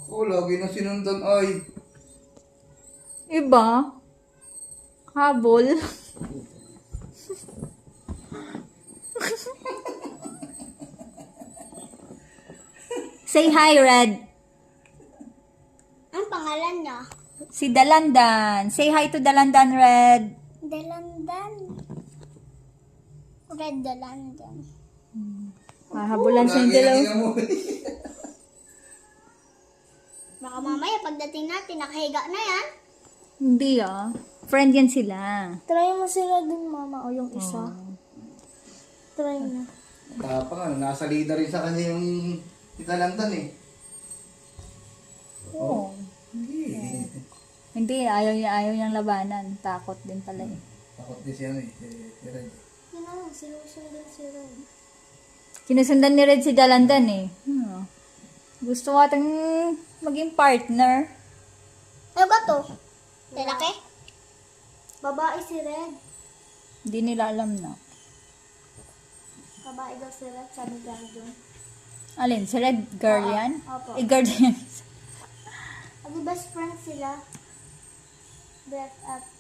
Ko, lagi na sinundan ay. Iba? Habol? Say hi, Red. Ang pangalan niya? Si Dalandan. Say hi to Dalandan, Red. Dalandan. Red Dalandan. Hahabulan sa Lagi na dalaw. inamoy. Baka mamaya pagdating natin, nakahiga na yan. Hindi Friend yan sila. Try mo sila dun, mama. O yung isa. Try mo. Tapang nasa leader rin sa kanya yung italantan eh. Oo. Hindi, ayaw niyang labanan. Takot din pala eh. Takot din siya eh. Si Red. Yun na, sinusundan si Red. Sinusundan ni Red si Dalandan eh. Gusto ko atang maging partner. Ano ba to? Lalaki? Babae si Red. Hindi nila alam na. Babae daw si Red, sabi Brandon. Alin, si Red girl yan? Opo. Eh, girl yan. Ano best friend sila? BFF.